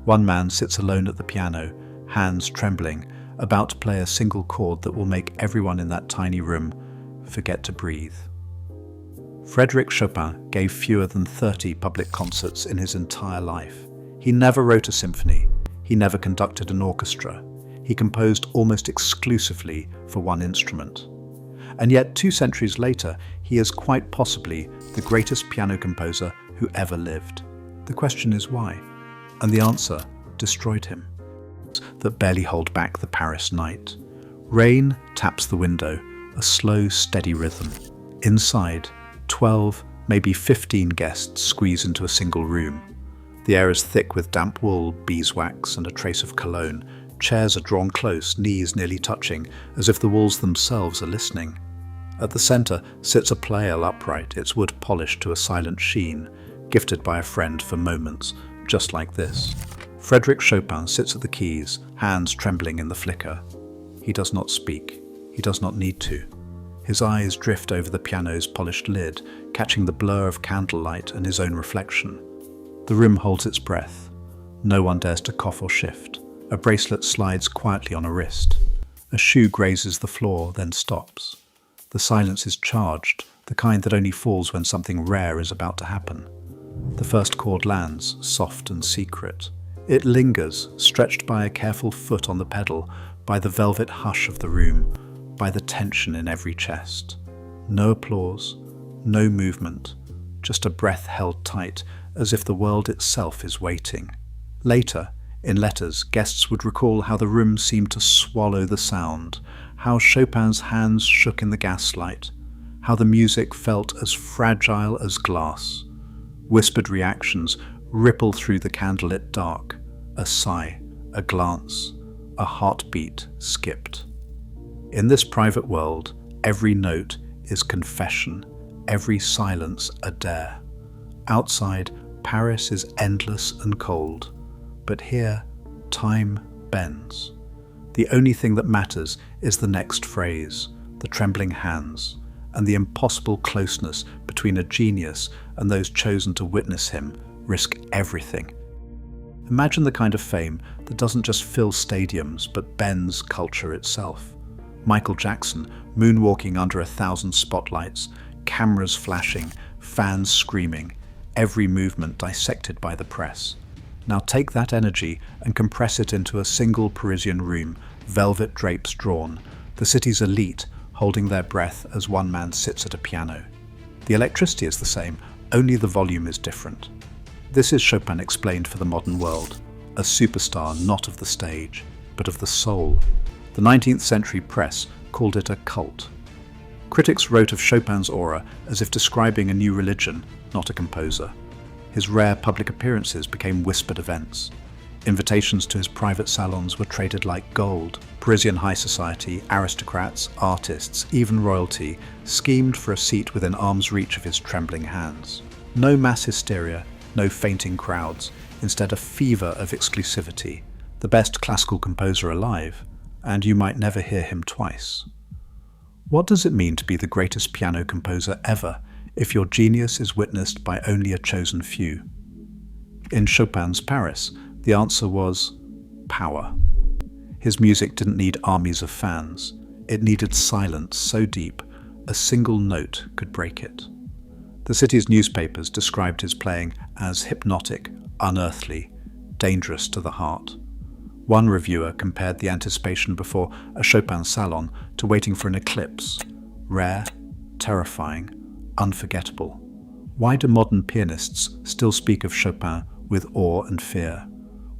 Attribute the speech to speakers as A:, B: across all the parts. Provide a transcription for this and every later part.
A: One man sits alone at the piano, hands trembling, about to play a single chord that will make everyone in that tiny room forget to breathe. Frédéric Chopin gave fewer than 30 public concerts in his entire life. He never wrote a symphony. He never conducted an orchestra. He composed almost exclusively for one instrument. And yet, 2 centuries later, he is quite possibly the greatest piano composer who ever lived. The question is why? And the answer destroyed him. That barely hold back the Paris night. Rain taps the window, a slow, steady rhythm. Inside, 12, maybe 15 guests squeeze into a single room. The air is thick with damp wool, beeswax, and a trace of cologne. Chairs are drawn close, knees nearly touching, as if the walls themselves are listening. At the centre sits a playel upright, its wood polished to a silent sheen, gifted by a friend for moments, just like this. Frédéric Chopin sits at the keys, hands trembling in the flicker. He does not speak. He does not need to. His eyes drift over the piano's polished lid, catching the blur of candlelight and his own reflection. The room holds its breath. No one dares to cough or shift. A bracelet slides quietly on a wrist. A shoe grazes the floor, then stops. The silence is charged, the kind that only falls when something rare is about to happen. The first chord lands, soft and secret. It lingers, stretched by a careful foot on the pedal, by the velvet hush of the room, by the tension in every chest. No applause, no movement, just a breath held tight, as if the world itself is waiting. Later, in letters, guests would recall how the room seemed to swallow the sound, how Chopin's hands shook in the gaslight, how the music felt as fragile as glass. Whispered reactions ripple through the candlelit dark. A sigh, a glance, a heartbeat skipped. In this private world, every note is confession, every silence a dare. Outside, Paris is endless and cold, but here, time bends. The only thing that matters is the next phrase, the trembling hands, and the impossible closeness between a genius and those chosen to witness him risk everything. Imagine the kind of fame that doesn't just fill stadiums but bends culture itself. Michael Jackson moonwalking under 1,000 spotlights, cameras flashing, fans screaming, every movement dissected by the press. Now take that energy and compress it into a single Parisian room, velvet drapes drawn, the city's elite holding their breath as one man sits at a piano. The electricity is the same, only the volume is different. This is Chopin explained for the modern world, a superstar not of the stage, but of the soul. The 19th century press called it a cult. Critics wrote of Chopin's aura as if describing a new religion, not a composer. His rare public appearances became whispered events. Invitations to his private salons were traded like gold. Parisian high society, aristocrats, artists, even royalty, schemed for a seat within arm's reach of his trembling hands. No mass hysteria, no fainting crowds, instead a fever of exclusivity, the best classical composer alive, and you might never hear him twice. What does it mean to be the greatest piano composer ever if your genius is witnessed by only a chosen few? In Chopin's Paris, the answer was power. His music didn't need armies of fans. It needed silence so deep, a single note could break it. The city's newspapers described his playing as hypnotic, unearthly, dangerous to the heart. One reviewer compared the anticipation before a Chopin salon to waiting for an eclipse, rare, terrifying, unforgettable. Why do modern pianists still speak of Chopin with awe and fear?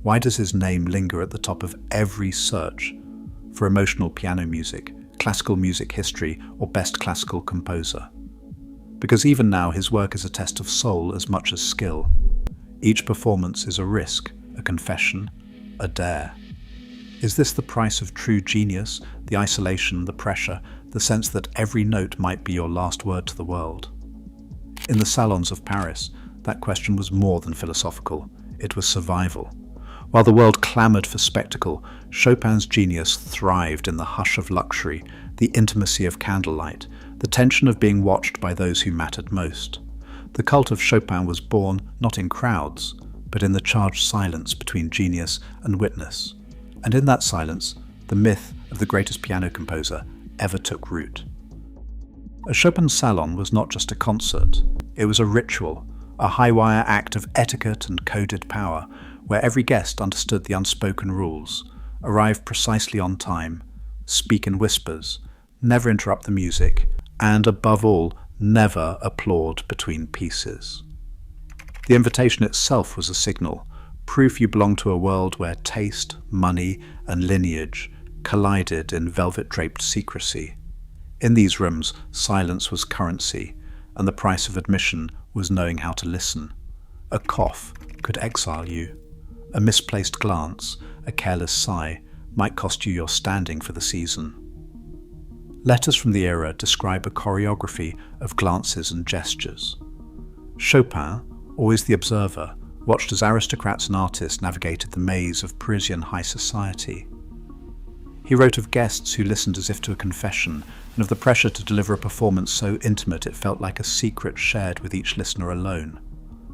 A: Why does his name linger at the top of every search for emotional piano music, classical music history, or best classical composer? Because even now his work is a test of soul as much as skill. Each performance is a risk, a confession, a dare. Is this the price of true genius, the isolation, the pressure, the sense that every note might be your last word to the world? In the salons of Paris, that question was more than philosophical. It was survival. While the world clamoured for spectacle, Chopin's genius thrived in the hush of luxury, the intimacy of candlelight, the tension of being watched by those who mattered most. The cult of Chopin was born not in crowds, but in the charged silence between genius and witness. And in that silence, the myth of the greatest piano composer ever took root. A Chopin salon was not just a concert, it was a ritual, a high-wire act of etiquette and coded power, where every guest understood the unspoken rules, arrive precisely on time, speak in whispers, never interrupt the music, and above all, never applaud between pieces. The invitation itself was a signal, proof you belonged to a world where taste, money, and lineage collided in velvet-draped secrecy. In these rooms, silence was currency, and the price of admission was knowing how to listen. A cough could exile you. A misplaced glance, a careless sigh, might cost you your standing for the season. Letters from the era describe a choreography of glances and gestures. Chopin, always the observer, watched as aristocrats and artists navigated the maze of Parisian high society. He wrote of guests who listened as if to a confession, and of the pressure to deliver a performance so intimate it felt like a secret shared with each listener alone.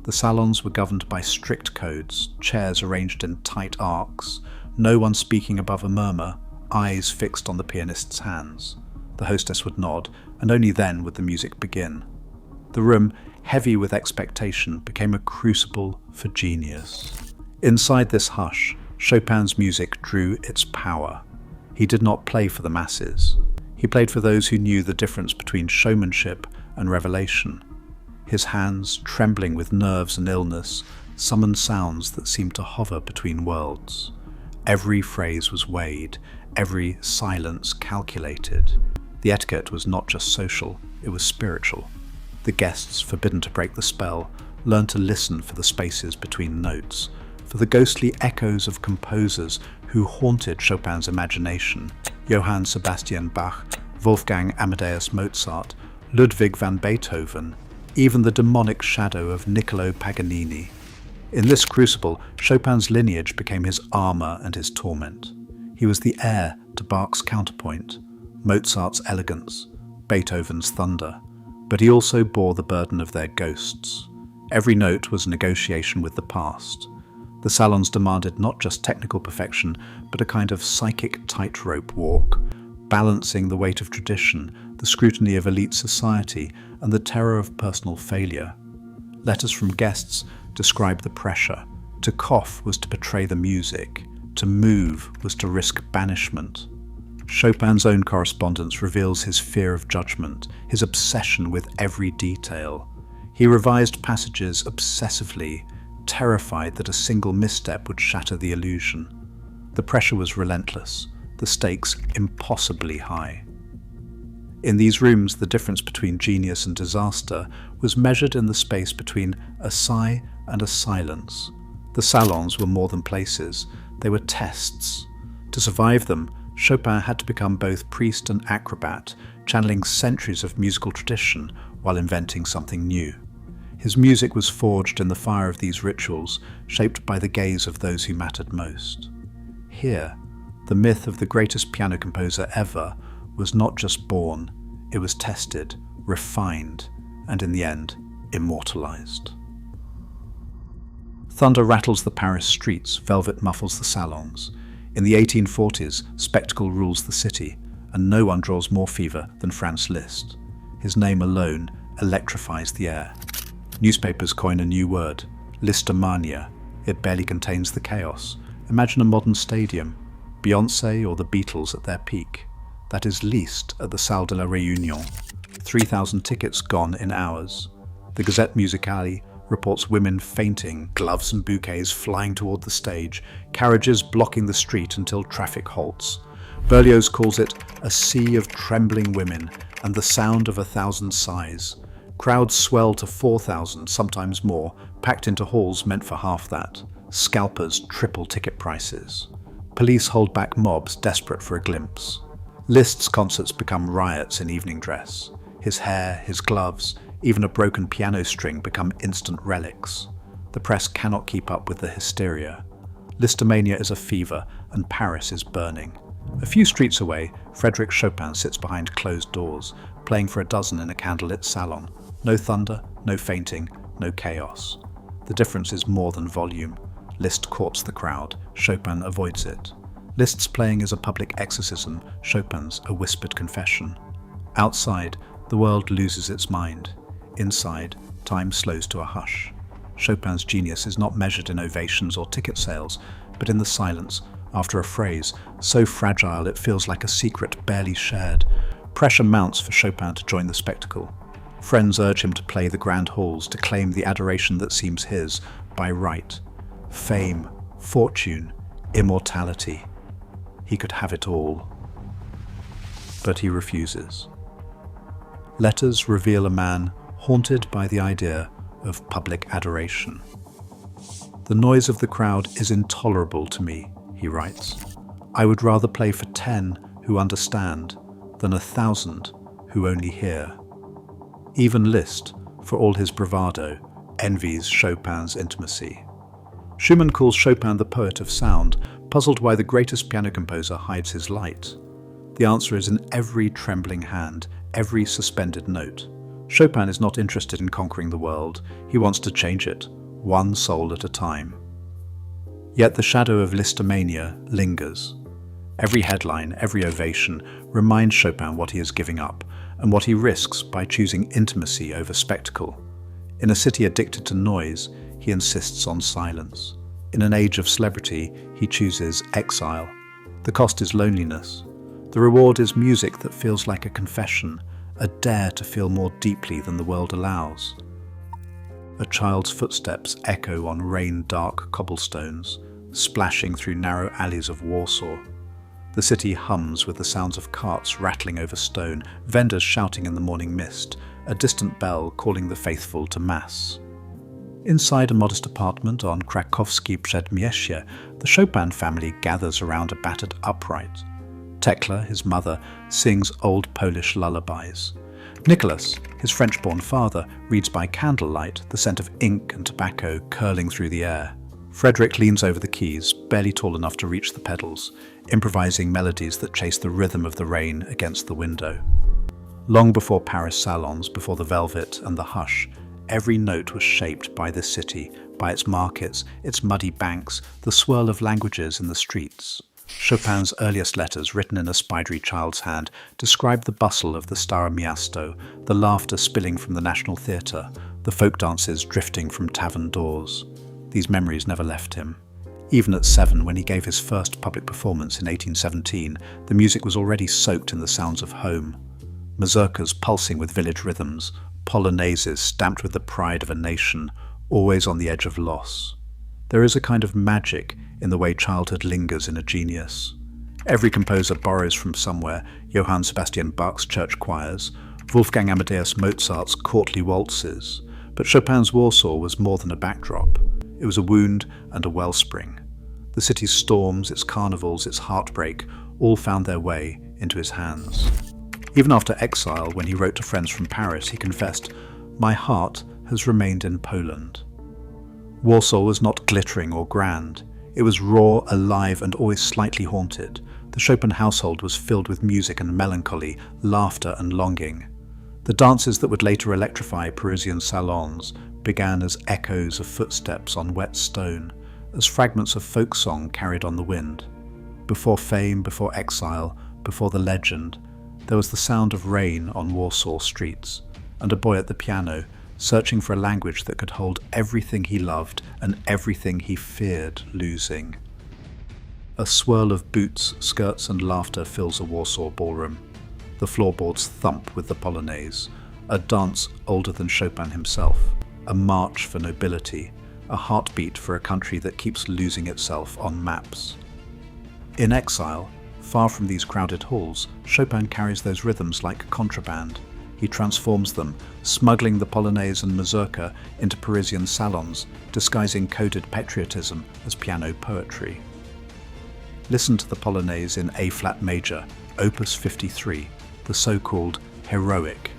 A: The salons were governed by strict codes, chairs arranged in tight arcs, no one speaking above a murmur, eyes fixed on the pianist's hands. The hostess would nod, and only then would the music begin. The room, heavy with expectation, became a crucible for genius. Inside this hush, Chopin's music drew its power. He did not play for the masses. He played for those who knew the difference between showmanship and revelation. His hands, trembling with nerves and illness, summoned sounds that seemed to hover between worlds. Every phrase was weighed, every silence calculated. The etiquette was not just social, it was spiritual. The guests, forbidden to break the spell, learned to listen for the spaces between notes, for the ghostly echoes of composers who haunted Chopin's imagination: Johann Sebastian Bach, Wolfgang Amadeus Mozart, Ludwig van Beethoven, even the demonic shadow of Niccolò Paganini. In this crucible, Chopin's lineage became his armor and his torment. He was the heir to Bach's counterpoint, Mozart's elegance, Beethoven's thunder, but he also bore the burden of their ghosts. Every note was a negotiation with the past. The salons demanded not just technical perfection, but a kind of psychic tightrope walk, balancing the weight of tradition, the scrutiny of elite society, and the terror of personal failure. Letters from guests describe the pressure. To cough was to betray the music. To move was to risk banishment. Chopin's own correspondence reveals his fear of judgment, his obsession with every detail. He revised passages obsessively, terrified that a single misstep would shatter the illusion. The pressure was relentless, the stakes impossibly high. In these rooms, the difference between genius and disaster was measured in the space between a sigh and a silence. The salons were more than places, they were tests. To survive them, Chopin had to become both priest and acrobat, channeling centuries of musical tradition while inventing something new. His music was forged in the fire of these rituals, shaped by the gaze of those who mattered most. Here, the myth of the greatest piano composer ever was not just born, it was tested, refined, and in the end, immortalized. Thunder rattles the Paris streets, velvet muffles the salons. In the 1840s, spectacle rules the city, and no one draws more fever than Franz Liszt. His name alone electrifies the air. Newspapers coin a new word, Lisztomania. It barely contains the chaos. Imagine a modern stadium, Beyoncé or the Beatles at their peak. That is Liszt at the Salle de la Réunion. 3,000 tickets gone in hours. The Gazette Musicale reports women fainting, gloves and bouquets flying toward the stage, carriages blocking the street until traffic halts. Berlioz calls it a sea of trembling women and the sound of 1,000 sighs. Crowds swell to 4,000, sometimes more, packed into halls meant for half that. Scalpers triple ticket prices. Police hold back mobs desperate for a glimpse. Liszt's concerts become riots in evening dress. His hair, his gloves, even a broken piano string become instant relics. The press cannot keep up with the hysteria. Lisztomania is a fever, and Paris is burning. A few streets away, Frédéric Chopin sits behind closed doors, playing for a dozen in a candlelit salon. No thunder, no fainting, no chaos. The difference is more than volume. Liszt courts the crowd, Chopin avoids it. Liszt's playing is a public exorcism, Chopin's a whispered confession. Outside, the world loses its mind. Inside, time slows to a hush. Chopin's genius is not measured in ovations or ticket sales, but in the silence, after a phrase, so fragile it feels like a secret barely shared. Pressure mounts for Chopin to join the spectacle. Friends urge him to play the grand halls, to claim the adoration that seems his by right. Fame, fortune, immortality. He could have it all. But he refuses. Letters reveal a man haunted by the idea of public adoration. "The noise of the crowd is intolerable to me," he writes. "I would rather play for 10 who understand than 1,000 who only hear." Even Liszt, for all his bravado, envies Chopin's intimacy. Schumann calls Chopin the poet of sound, puzzled why the greatest piano composer hides his light. The answer is in every trembling hand, every suspended note. Chopin is not interested in conquering the world, he wants to change it, one soul at a time. Yet the shadow of Lisztomania lingers. Every headline, every ovation reminds Chopin what he is giving up, and what he risks by choosing intimacy over spectacle. In a city addicted to noise, he insists on silence. In an age of celebrity, he chooses exile. The cost is loneliness. The reward is music that feels like a confession, a dare to feel more deeply than the world allows. A child's footsteps echo on rain-dark cobblestones, splashing through narrow alleys of Warsaw. The city hums with the sounds of carts rattling over stone, vendors shouting in the morning mist, a distant bell calling the faithful to Mass. Inside a modest apartment on Krakowskie Przedmieście, the Chopin family gathers around a battered upright. Tekla, his mother, sings old Polish lullabies. Nicholas, his French-born father, reads by candlelight, the scent of ink and tobacco curling through the air. Frédéric leans over the keys, barely tall enough to reach the pedals, improvising melodies that chase the rhythm of the rain against the window. Long before Paris Salons, before the velvet and the hush, every note was shaped by this city, by its markets, its muddy banks, the swirl of languages in the streets. Chopin's earliest letters, written in a spidery child's hand, describe the bustle of the Stare Miasto, the laughter spilling from the National Theatre, the folk dances drifting from tavern doors. These memories never left him. Even at 7, when he gave his first public performance in 1817, the music was already soaked in the sounds of home. Mazurkas pulsing with village rhythms, Polonaises stamped with the pride of a nation, always on the edge of loss. There is a kind of magic in the way childhood lingers in a genius. Every composer borrows from somewhere: Johann Sebastian Bach's church choirs, Wolfgang Amadeus Mozart's courtly waltzes. But Chopin's Warsaw was more than a backdrop. It was a wound and a wellspring. The city's storms, its carnivals, its heartbreak, all found their way into his hands. Even after exile, when he wrote to friends from Paris, he confessed, "My heart has remained in Poland." Warsaw was not glittering or grand. It was raw, alive, and always slightly haunted. The Chopin household was filled with music and melancholy, laughter and longing. The dances that would later electrify Parisian salons began as echoes of footsteps on wet stone, as fragments of folk song carried on the wind. Before fame, before exile, before the legend, there was the sound of rain on Warsaw streets, and a boy at the piano, searching for a language that could hold everything he loved and everything he feared losing. A swirl of boots, skirts, and laughter fills a Warsaw ballroom. The floorboards thump with the Polonaise, a dance older than Chopin himself, a march for nobility, a heartbeat for a country that keeps losing itself on maps. In exile, far from these crowded halls, Chopin carries those rhythms like contraband. He transforms them, smuggling the Polonaise and Mazurka into Parisian salons, disguising coded patriotism as piano poetry. Listen to the Polonaise in A-flat major, Opus 53, the so-called heroic.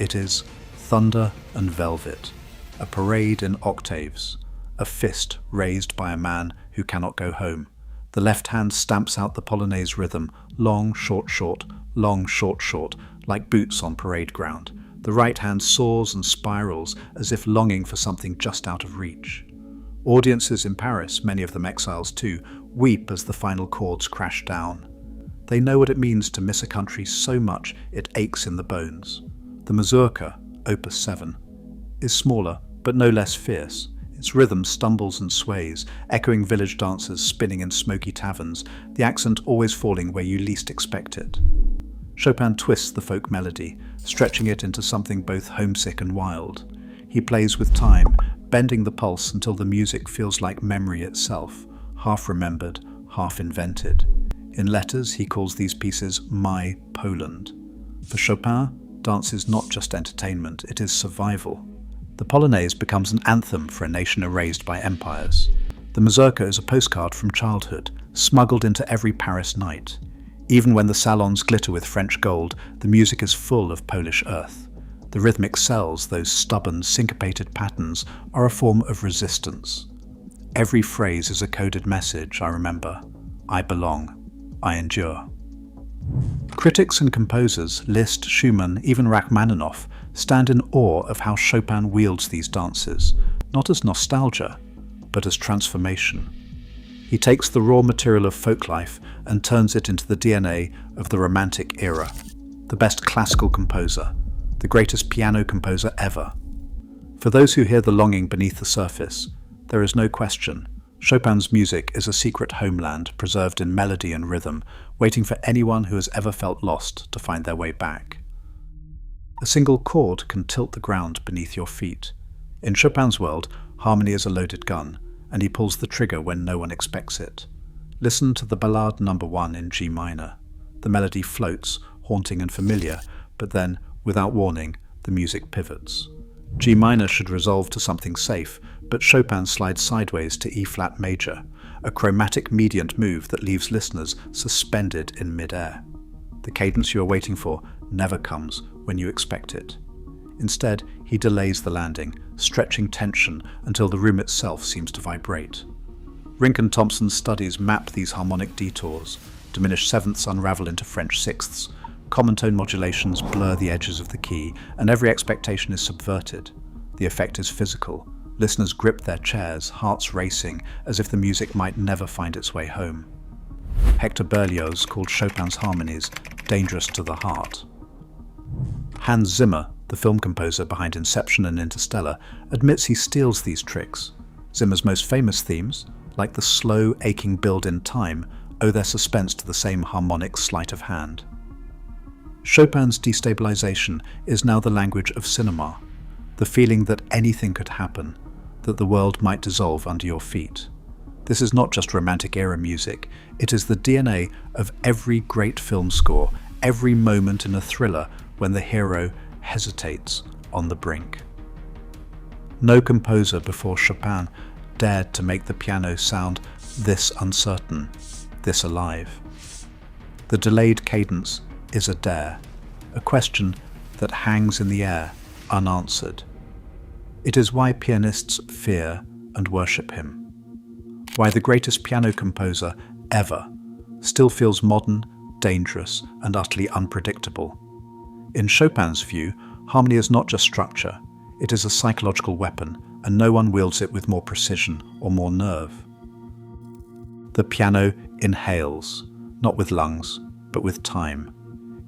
A: It is thunder and velvet, a parade in octaves, a fist raised by a man who cannot go home. The left hand stamps out the Polonaise rhythm, long, short, short, long, short, short, like boots on parade ground. The right hand soars and spirals as if longing for something just out of reach. Audiences in Paris, many of them exiles too, weep as the final chords crash down. They know what it means to miss a country so much it aches in the bones. The Mazurka, Opus 7, is smaller but no less fierce. Its rhythm stumbles and sways, echoing village dances spinning in smoky taverns, the accent always falling where you least expect it. Chopin twists the folk melody, stretching it into something both homesick and wild. He plays with time, bending the pulse until the music feels like memory itself, half remembered, half invented. In letters, he calls these pieces My Poland. For Chopin, dance is not just entertainment, it is survival. The Polonaise becomes an anthem for a nation erased by empires. The Mazurka is a postcard from childhood, smuggled into every Paris night. Even when the salons glitter with French gold, the music is full of Polish earth. The rhythmic cells, those stubborn, syncopated patterns, are a form of resistance. Every phrase is a coded message, I remember. I belong. I endure. Critics and composers, Liszt, Schumann, even Rachmaninoff, stand in awe of how Chopin wields these dances, not as nostalgia, but as transformation. He takes the raw material of folklife and turns it into the DNA of the Romantic era. The best classical composer, the greatest piano composer ever. For those who hear the longing beneath the surface, there is no question. Chopin's music is a secret homeland preserved in melody and rhythm, waiting for anyone who has ever felt lost to find their way back. A single chord can tilt the ground beneath your feet. In Chopin's world, harmony is a loaded gun, and he pulls the trigger when no one expects it. Listen to the Ballade No. 1 in G minor. The melody floats, haunting and familiar, but then, without warning, the music pivots. G minor should resolve to something safe, but Chopin slides sideways to E-flat major, a chromatic mediant move that leaves listeners suspended in mid-air. The cadence you are waiting for never comes when you expect it. Instead, he delays the landing, stretching tension until the room itself seems to vibrate. Rink and Thompson's studies map these harmonic detours. Diminished sevenths unravel into French sixths, common tone modulations blur the edges of the key, and every expectation is subverted. The effect is physical. Listeners grip their chairs, hearts racing, as if the music might never find its way home. Hector Berlioz called Chopin's harmonies dangerous to the heart. Hans Zimmer, the film composer behind Inception and Interstellar, admits he steals these tricks. Zimmer's most famous themes, like the slow, aching build in time, owe their suspense to the same harmonic sleight of hand. Chopin's destabilization is now the language of cinema, the feeling that anything could happen, that the world might dissolve under your feet. This is not just Romantic era music, it is the DNA of every great film score, every moment in a thriller when the hero hesitates on the brink. No composer before Chopin dared to make the piano sound this uncertain, this alive. The delayed cadence is a dare, a question that hangs in the air, unanswered. It is why pianists fear and worship him. Why the greatest piano composer ever still feels modern, dangerous, and utterly unpredictable. In Chopin's view, harmony is not just structure, it is a psychological weapon, and no one wields it with more precision or more nerve. The piano inhales, not with lungs, but with time.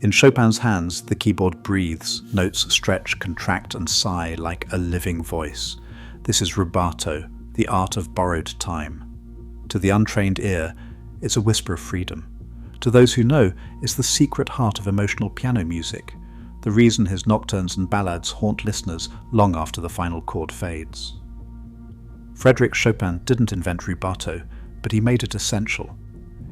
A: In Chopin's hands, the keyboard breathes, notes stretch, contract, and sigh like a living voice. This is rubato, the art of borrowed time. To the untrained ear, it's a whisper of freedom. To those who know, it's the secret heart of emotional piano music, the reason his nocturnes and ballades haunt listeners long after the final chord fades. Frédéric Chopin didn't invent rubato, but he made it essential.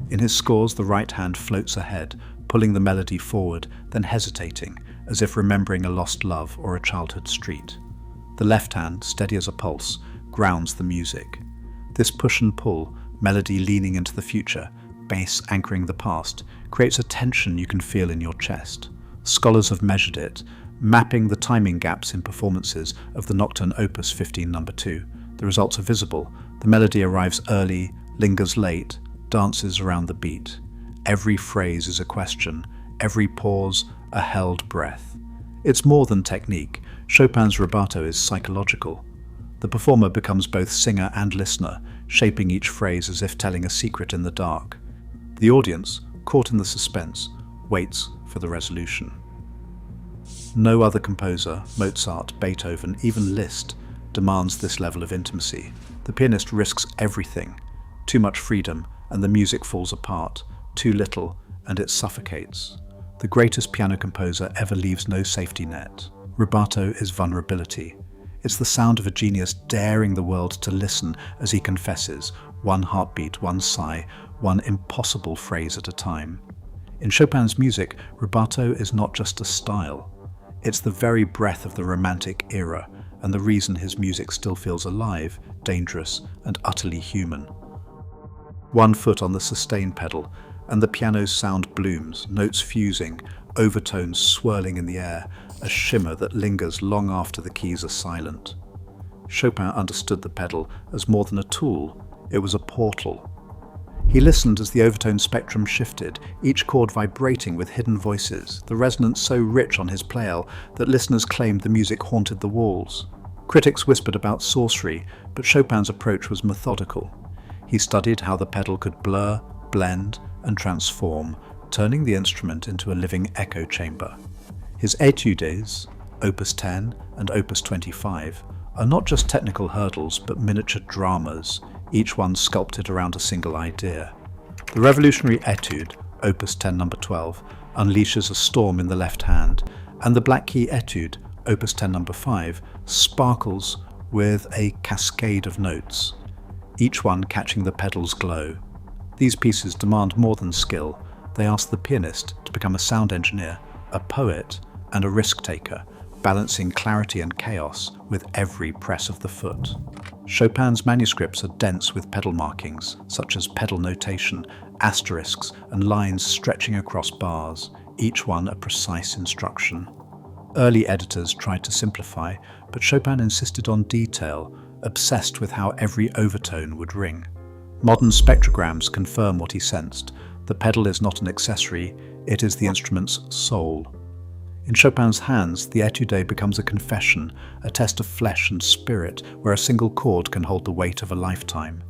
A: In his scores, the right hand floats ahead, pulling the melody forward, then hesitating, as if remembering a lost love or a childhood street. The left hand, steady as a pulse, grounds the music. This push and pull, melody leaning into the future, bass anchoring the past, creates a tension you can feel in your chest. Scholars have measured it, mapping the timing gaps in performances of the Nocturne Opus 15 No. 2. The results are visible. The melody arrives early, lingers late, dances around the beat. Every phrase is a question, every pause a held breath. It's more than technique. Chopin's rubato is psychological. The performer becomes both singer and listener, shaping each phrase as if telling a secret in the dark. The audience, caught in the suspense, waits for the resolution. No other composer, Mozart, Beethoven, even Liszt, demands this level of intimacy. The pianist risks everything. Too much freedom, and the music falls apart. Too little, and it suffocates. The greatest piano composer ever leaves no safety net. Rubato is vulnerability. It's the sound of a genius daring the world to listen as he confesses, one heartbeat, one sigh, one impossible phrase at a time. In Chopin's music, rubato is not just a style. It's the very breath of the Romantic era, and the reason his music still feels alive, dangerous, and utterly human. One foot on the sustain pedal, and the piano's sound blooms, notes fusing, overtones swirling in the air, a shimmer that lingers long after the keys are silent. Chopin understood the pedal as more than a tool, it was a portal. He listened as the overtone spectrum shifted, each chord vibrating with hidden voices, the resonance so rich on his playel that listeners claimed the music haunted the walls. Critics whispered about sorcery, but Chopin's approach was methodical. He studied how the pedal could blur, blend, and transform, turning the instrument into a living echo chamber. His Études, Opus 10 and Opus 25, are not just technical hurdles but miniature dramas, each one sculpted around a single idea. The revolutionary Étude, Opus 10 No. 12, unleashes a storm in the left hand, and the Black Key Étude, Opus 10 No. 5, sparkles with a cascade of notes, each one catching the pedal's glow. These pieces demand more than skill. They ask the pianist to become a sound engineer, a poet, and a risk-taker, balancing clarity and chaos with every press of the foot. Chopin's manuscripts are dense with pedal markings, such as pedal notation, asterisks, and lines stretching across bars, each one a precise instruction. Early editors tried to simplify, but Chopin insisted on detail, obsessed with how every overtone would ring. Modern spectrograms confirm what he sensed. The pedal is not an accessory, it is the instrument's soul. In Chopin's hands, the Étude becomes a confession, a test of flesh and spirit, where a single chord can hold the weight of a lifetime.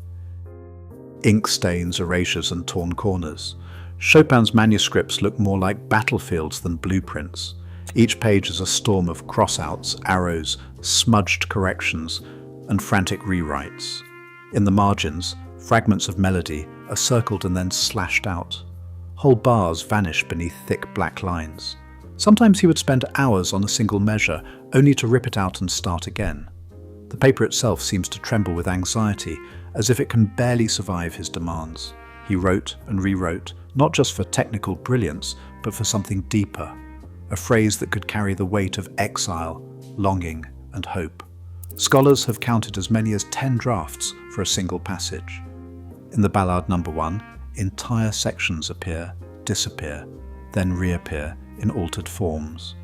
A: Ink stains, erasures, and torn corners. Chopin's manuscripts look more like battlefields than blueprints. Each page is a storm of crossouts, arrows, smudged corrections, and frantic rewrites. In the margins, fragments of melody are circled and then slashed out. Whole bars vanish beneath thick black lines. Sometimes he would spend hours on a single measure, only to rip it out and start again. The paper itself seems to tremble with anxiety, as if it can barely survive his demands. He wrote and rewrote, not just for technical brilliance, but for something deeper, a phrase that could carry the weight of exile, longing, and hope. Scholars have counted as many as 10 drafts for a single passage. In the Ballade No. 1, entire sections appear, disappear, then reappear in altered forms.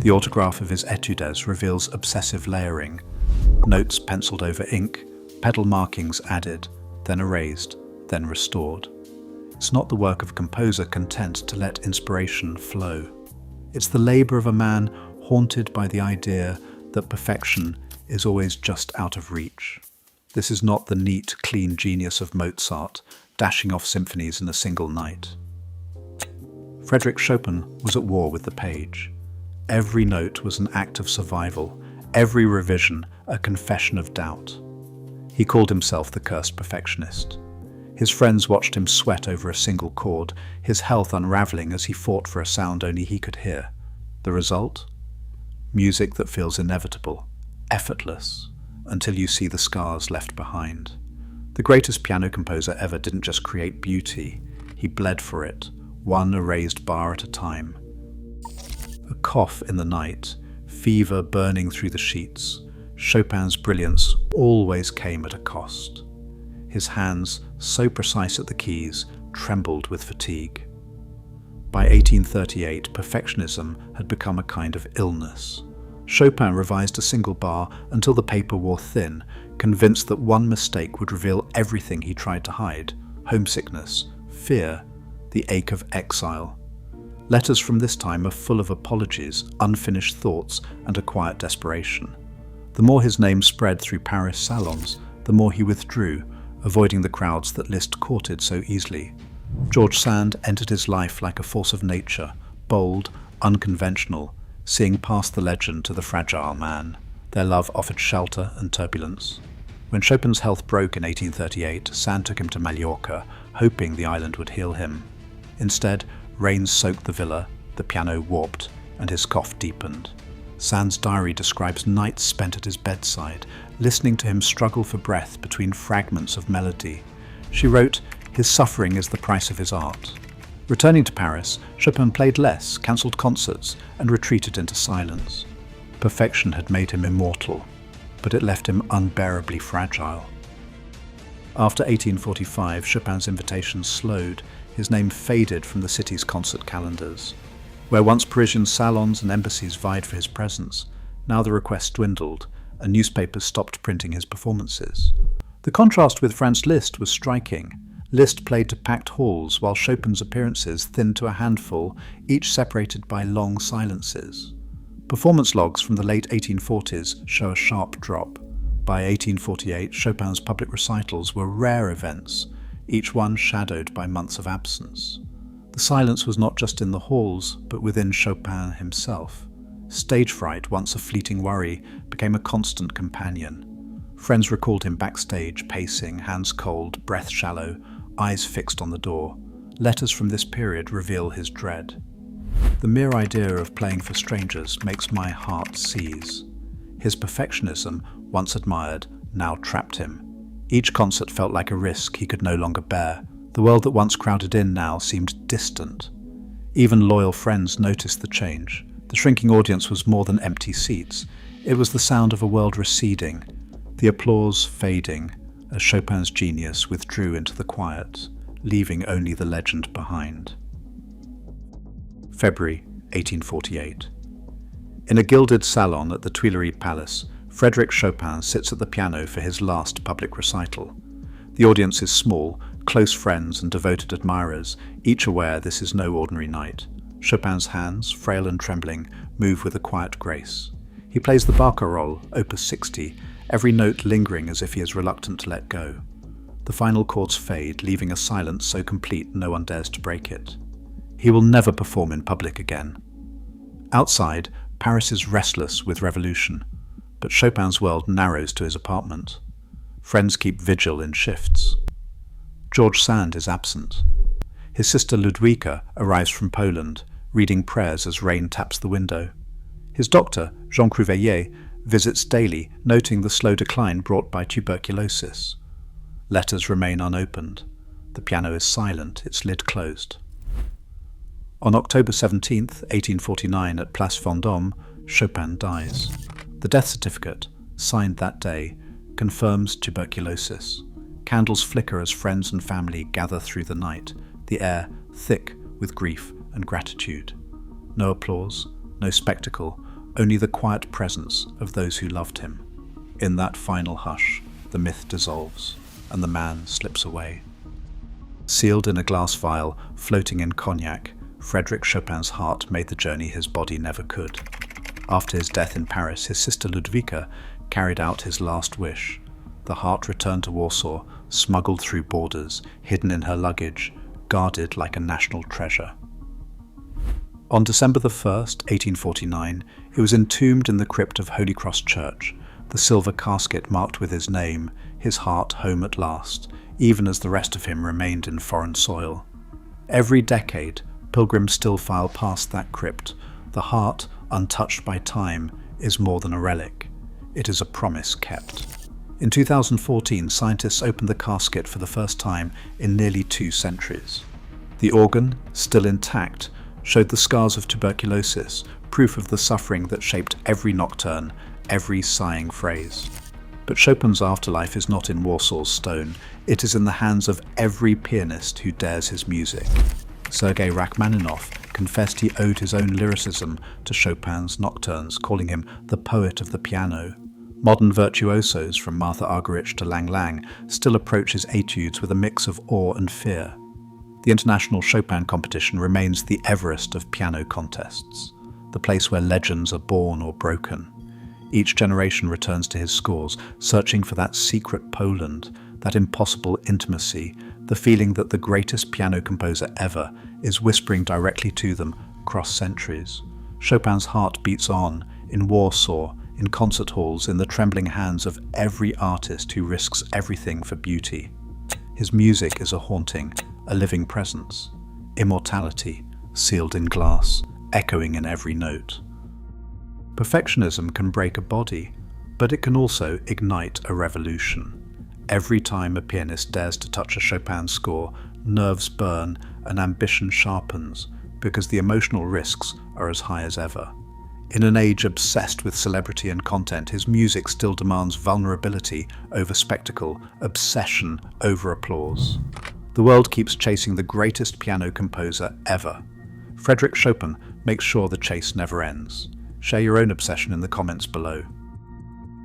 A: The autograph of his Études reveals obsessive layering, notes penciled over ink, pedal markings added, then erased, then restored. It's not the work of a composer content to let inspiration flow. It's the labor of a man haunted by the idea that perfection is always just out of reach. This is not the neat, clean genius of Mozart, dashing off symphonies in a single night. Frédéric Chopin was at war with the page. Every note was an act of survival, every revision a confession of doubt. He called himself the cursed perfectionist. His friends watched him sweat over a single chord, his health unraveling as he fought for a sound only he could hear. The result? Music that feels inevitable, effortless, until you see the scars left behind. The greatest piano composer ever didn't just create beauty, he bled for it, one erased bar at a time. A cough in the night, fever burning through the sheets. Chopin's brilliance always came at a cost. His hands, so precise at the keys, trembled with fatigue. By 1838, perfectionism had become a kind of illness. Chopin revised a single bar until the paper wore thin, convinced that one mistake would reveal everything he tried to hide: homesickness, fear, the ache of exile. Letters from this time are full of apologies, unfinished thoughts, and a quiet desperation. The more his name spread through Paris salons, the more he withdrew, avoiding the crowds that Liszt courted so easily. George Sand entered his life like a force of nature, bold, unconventional, seeing past the legend to the fragile man. Their love offered shelter and turbulence. When Chopin's health broke in 1838, Sand took him to Mallorca, hoping the island would heal him. Instead, rain soaked the villa, the piano warped, and his cough deepened. Sand's diary describes nights spent at his bedside, listening to him struggle for breath between fragments of melody. She wrote, "His suffering is the price of his art." Returning to Paris, Chopin played less, cancelled concerts, and retreated into silence. Perfection had made him immortal, but it left him unbearably fragile. After 1845, Chopin's invitations slowed. His name faded from the city's concert calendars. Where once Parisian salons and embassies vied for his presence, now the requests dwindled, and newspapers stopped printing his performances. The contrast with Franz Liszt was striking. Liszt played to packed halls, while Chopin's appearances thinned to a handful, each separated by long silences. Performance logs from the late 1840s show a sharp drop. By 1848, Chopin's public recitals were rare events, each one shadowed by months of absence. The silence was not just in the halls, but within Chopin himself. Stage fright, once a fleeting worry, became a constant companion. Friends recalled him backstage, pacing, hands cold, breath shallow, eyes fixed on the door. Letters from this period reveal his dread. "The mere idea of playing for strangers makes my heart seize." His perfectionism, once admired, now trapped him. Each concert felt like a risk he could no longer bear. The world that once crowded in now seemed distant. Even loyal friends noticed the change. The shrinking audience was more than empty seats. It was the sound of a world receding, the applause fading, as Chopin's genius withdrew into the quiet, leaving only the legend behind. February 1848. In a gilded salon at the Tuileries Palace, Frédéric Chopin sits at the piano for his last public recital. The audience is small, close friends and devoted admirers, each aware this is no ordinary night. Chopin's hands, frail and trembling, move with a quiet grace. He plays the barcarolle, opus 60, every note lingering as if he is reluctant to let go. The final chords fade, leaving a silence so complete no one dares to break it. He will never perform in public again. Outside, Paris is restless with revolution, but Chopin's world narrows to his apartment. Friends keep vigil in shifts. George Sand is absent. His sister Ludwika arrives from Poland, reading prayers as rain taps the window. His doctor, Jean Cruveilhier, visits daily, noting the slow decline brought by tuberculosis. Letters remain unopened. The piano is silent, its lid closed. On October 17, 1849, at Place Vendôme, Chopin dies. The death certificate, signed that day, confirms tuberculosis. Candles flicker as friends and family gather through the night, the air thick with grief and gratitude. No applause, no spectacle, only the quiet presence of those who loved him. In that final hush, the myth dissolves, and the man slips away. Sealed in a glass vial, floating in cognac, Frédéric Chopin's heart made the journey his body never could. After his death in Paris, his sister Ludwika carried out his last wish. The heart returned to Warsaw, smuggled through borders, hidden in her luggage, guarded like a national treasure. On December 1, 1849, it was entombed in the crypt of Holy Cross Church, the silver casket marked with his name, his heart home at last, even as the rest of him remained in foreign soil. Every decade, pilgrims still file past that crypt. The heart, untouched by time, is more than a relic. It is a promise kept. In 2014, scientists opened the casket for the first time in nearly 2 centuries. The organ, still intact, showed the scars of tuberculosis, proof of the suffering that shaped every nocturne, every sighing phrase. But Chopin's afterlife is not in Warsaw's stone. It is in the hands of every pianist who dares his music. Sergei Rachmaninoff confessed he owed his own lyricism to Chopin's nocturnes, calling him the poet of the piano. Modern virtuosos, from Martha Argerich to Lang Lang, still approach his Études with a mix of awe and fear. The International Chopin Competition remains the Everest of piano contests, the place where legends are born or broken. Each generation returns to his scores, searching for that secret Poland, that impossible intimacy, the feeling that the greatest piano composer ever is whispering directly to them across centuries. Chopin's heart beats on, in Warsaw, in concert halls, in the trembling hands of every artist who risks everything for beauty. His music is a haunting, a living presence, immortality, sealed in glass, echoing in every note. Perfectionism can break a body, but it can also ignite a revolution. Every time a pianist dares to touch a Chopin score, nerves burn and ambition sharpens, because the emotional risks are as high as ever. In an age obsessed with celebrity and content, his music still demands vulnerability over spectacle, obsession over applause. The world keeps chasing the greatest piano composer ever. Frédéric Chopin makes sure the chase never ends. Share your own obsession in the comments below.